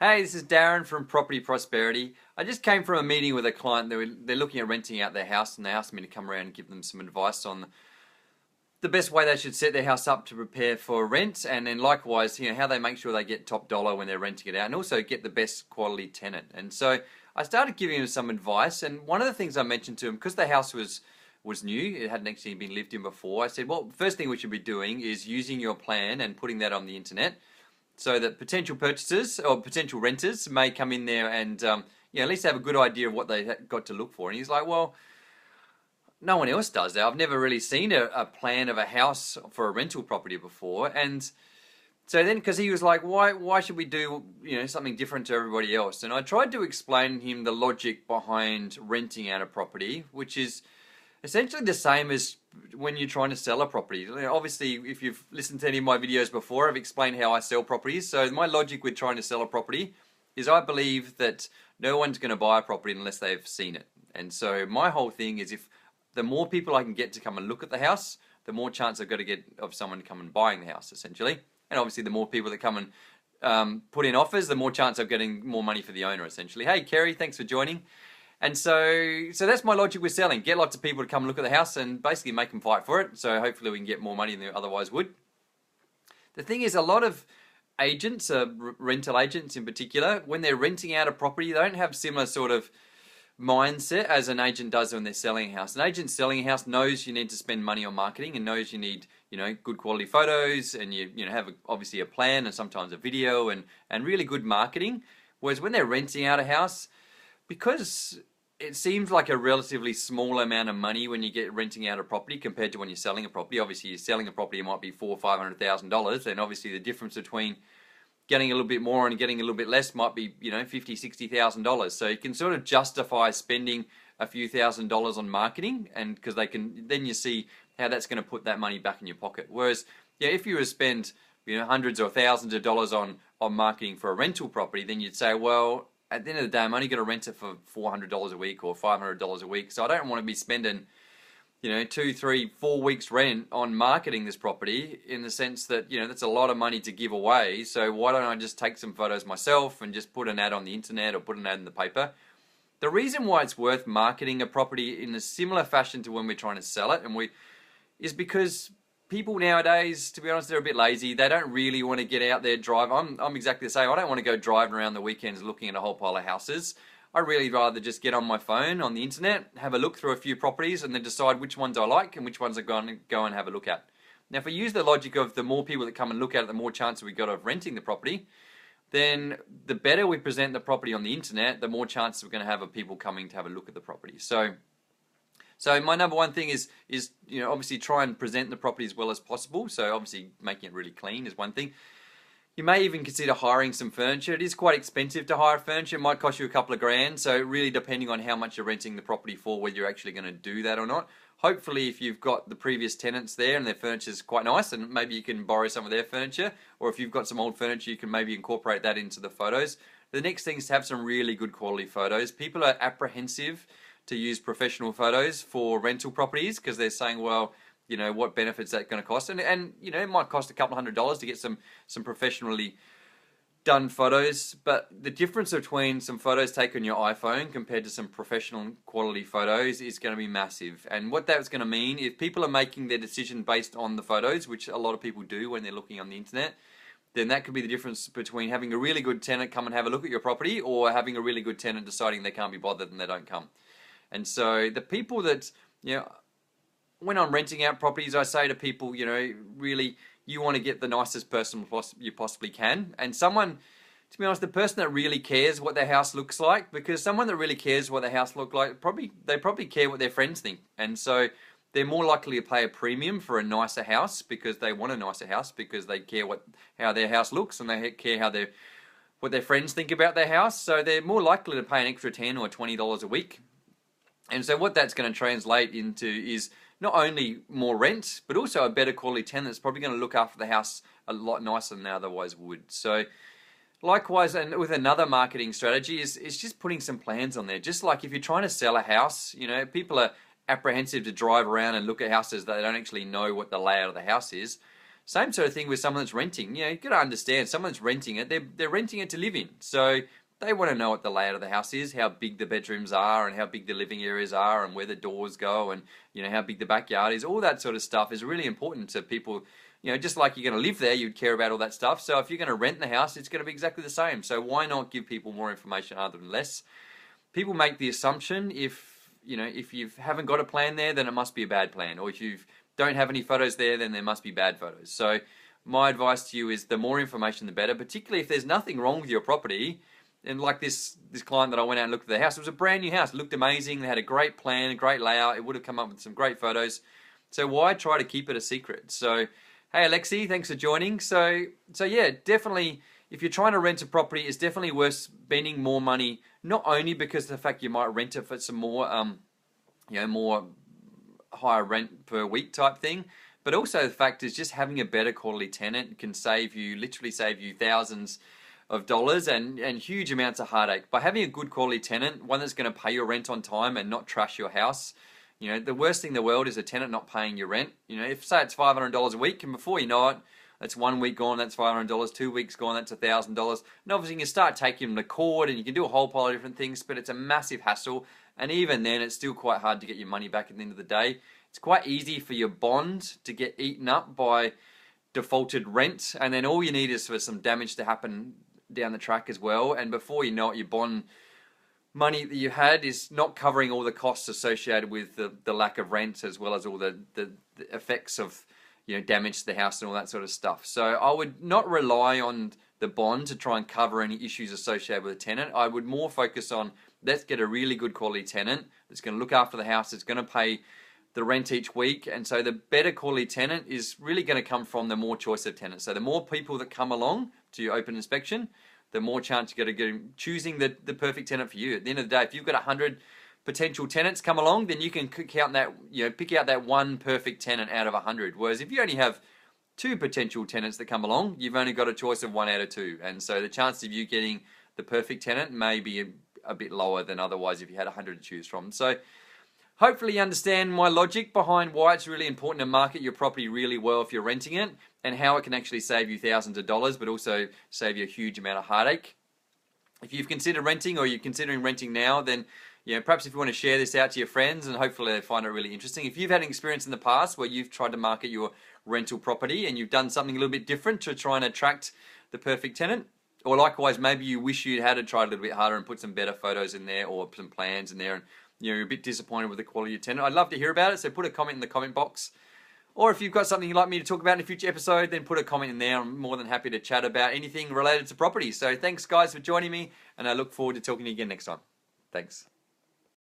Hey, this is Darren from Property Prosperity. I just came from a meeting with a client. They're looking at renting out their house, and they asked me to come around and give them some advice on the best way they should set their house up to prepare for rent, and then likewise, how they make sure they get top dollar when they're renting it out, and also get the best quality tenant. And so I started giving them some advice, and one of the things I mentioned to them, because the house was new, it hadn't actually been lived in before, I said, well, first thing we should be doing is using your plan and putting that on the internet, so that potential purchasers or potential renters may come in there and at least have a good idea of what they got to look for. And he's like, well, no one else does that. I've never really seen a plan of a house for a rental property before. And so then, because he was like, why should we do something different to everybody else? And I tried to explain to him the logic behind renting out a property, which is essentially the same as when you're trying to sell a property. Obviously, if you've listened to any of my videos before, I've explained how I sell properties. So my logic with trying to sell a property is I believe that no one's going to buy a property unless they've seen it. And so my whole thing is, if the more people I can get to come and look at the house, the more chance I've got to get of someone come and buying the house, essentially. And obviously, the more people that come and put in offers, the more chance of getting more money for the owner, essentially. Hey, Kerry, thanks for joining. And so that's my logic with selling. Get lots of people to come look at the house and basically make them fight for it. So hopefully we can get more money than they otherwise would. The thing is, a lot of agents, rental agents in particular, when they're renting out a property, they don't have similar sort of mindset as an agent does when they're selling a house. An agent selling a house knows you need to spend money on marketing and knows you need, good quality photos, and you have obviously a plan and sometimes a video and really good marketing. Whereas when they're renting out a house, because it seems like a relatively small amount of money when you get renting out a property compared to when you're selling a property. Obviously, you're selling a property, it might be $400,000 or $500,000, and obviously the difference between getting a little bit more and getting a little bit less might be $50,000, $60,000. So you can sort of justify spending a few $1,000s on marketing, and because then you see how that's going to put that money back in your pocket. Whereas if you were to spend hundreds or thousands of dollars on marketing for a rental property, then you'd say, well, at the end of the day, I'm only going to rent it for $400 a week or $500 a week. So I don't want to be spending, 2, 3, 4 weeks rent on marketing this property, in the sense that, that's a lot of money to give away. So why don't I just take some photos myself and just put an ad on the internet or put an ad in the paper? The reason why it's worth marketing a property in a similar fashion to when we're trying to sell it, is because people nowadays, to be honest, they're a bit lazy. They don't really want to get out there, drive. I'm exactly the same. I don't want to go driving around the weekends looking at a whole pile of houses. I'd really rather just get on my phone, on the internet, have a look through a few properties, and then decide which ones I like and which ones I'm going to go and have a look at. Now, if we use the logic of the more people that come and look at it, the more chance we got of renting the property, then the better we present the property on the internet, the more chances we're going to have of people coming to have a look at the property. So my number one thing is obviously try and present the property as well as possible. So obviously making it really clean is one thing. You may even consider hiring some furniture. It is quite expensive to hire furniture. It might cost you a couple of grand. So really depending on how much you're renting the property for, whether you're actually going to do that or not. Hopefully, if you've got the previous tenants there and their furniture is quite nice, and maybe you can borrow some of their furniture, or if you've got some old furniture, you can maybe incorporate that into the photos. The next thing is to have some really good quality photos. People are apprehensive to use professional photos for rental properties because they're saying, well, what benefits that going to cost? And it might cost a couple $100s to get some professionally done photos, but the difference between some photos taken on your iPhone compared to some professional quality photos is going to be massive. And what that's going to mean, if people are making their decision based on the photos, which a lot of people do when they're looking on the internet, then that could be the difference between having a really good tenant come and have a look at your property, or having a really good tenant deciding they can't be bothered and they don't come. And so the people that, when I'm renting out properties, I say to people, really, you want to get the nicest person you possibly can. And someone, to be honest, the person that really cares what their house looks like, because someone that really cares what their house looks like, they probably care what their friends think. And so they're more likely to pay a premium for a nicer house because they want a nicer house, because they care how their house looks, and they care what their friends think about their house. So they're more likely to pay an extra $10 or $20 a week. And so what that's going to translate into is not only more rent, but also a better quality tenant that's probably going to look after the house a lot nicer than they otherwise would. So likewise, and with another marketing strategy is just putting some plans on there. Just like if you're trying to sell a house, people are apprehensive to drive around and look at houses that they don't actually know what the layout of the house is. Same sort of thing with someone that's renting. You know, you've got to understand, someone's renting it, they're renting it to live in. So they want to know what the layout of the house is, how big the bedrooms are, and how big the living areas are, and where the doors go, and you know how big the backyard is. All that sort of stuff is really important to people. You know, just like you're going to live there, you'd care about all that stuff. So if you're going to rent the house, it's going to be exactly the same. So why not give people more information other than less? People make the assumption if you haven't got a plan there, then it must be a bad plan, or if you don't have any photos there, then there must be bad photos. So my advice to you is the more information, the better. Particularly if there's nothing wrong with your property. And like this client that I went out and looked at the house, it was a brand new house. It looked amazing. They had a great plan, a great layout. It would have come up with some great photos. So why try to keep it a secret? So, hey Alexi, thanks for joining. So yeah, definitely, if you're trying to rent a property, it's definitely worth spending more money. Not only because of the fact you might rent it for some more, more higher rent per week type thing, but also the fact is just having a better quality tenant can literally save you thousands of dollars and huge amounts of heartache. By having a good quality tenant, one that's going to pay your rent on time and not trash your house. You know, the worst thing in the world is a tenant not paying your rent. You know, if say it's $500 a week, and before you know it, that's 1 week gone, that's $500, 2 weeks gone, that's $1,000. And obviously you can start taking them to court and you can do a whole pile of different things, but it's a massive hassle. And even then, it's still quite hard to get your money back at the end of the day. It's quite easy for your bond to get eaten up by defaulted rent, and then all you need is for some damage to happen down the track as well, and before you know it, your bond money that you had is not covering all the costs associated with the lack of rent, as well as all the effects of damage to the house and all that sort of stuff. So I would not rely on the bond to try and cover any issues associated with a tenant. I would more focus on, let's get a really good quality tenant that's going to look after the house, that's going to pay the rent each week. And so the better quality tenant is really going to come from the more choice of tenants. So the more people that come along to your open inspection, the more chance you got to get choosing the perfect tenant for you. At the end of the day, if you've got 100 potential tenants come along, then you can pick out that one perfect tenant out of 100. Whereas if you only have 2 potential tenants that come along, you've only got a choice of 1 out of 2. And so the chance of you getting the perfect tenant may be a bit lower than otherwise if you had 100 to choose from. So hopefully you understand my logic behind why it's really important to market your property really well if you're renting it, and how it can actually save you thousands of dollars, but also save you a huge amount of heartache. If you've considered renting, or you're considering renting now, then perhaps if you want to share this out to your friends, and hopefully they find it really interesting. If you've had an experience in the past where you've tried to market your rental property and you've done something a little bit different to try and attract the perfect tenant, or likewise maybe you wish you'd had to try a little bit harder and put some better photos in there or some plans in there, and you're a bit disappointed with the quality of tenant, I'd love to hear about it. So put a comment in the comment box. Or if you've got something you'd like me to talk about in a future episode, then put a comment in there. I'm more than happy to chat about anything related to property. So thanks guys for joining me, and I look forward to talking to you again next time. Thanks.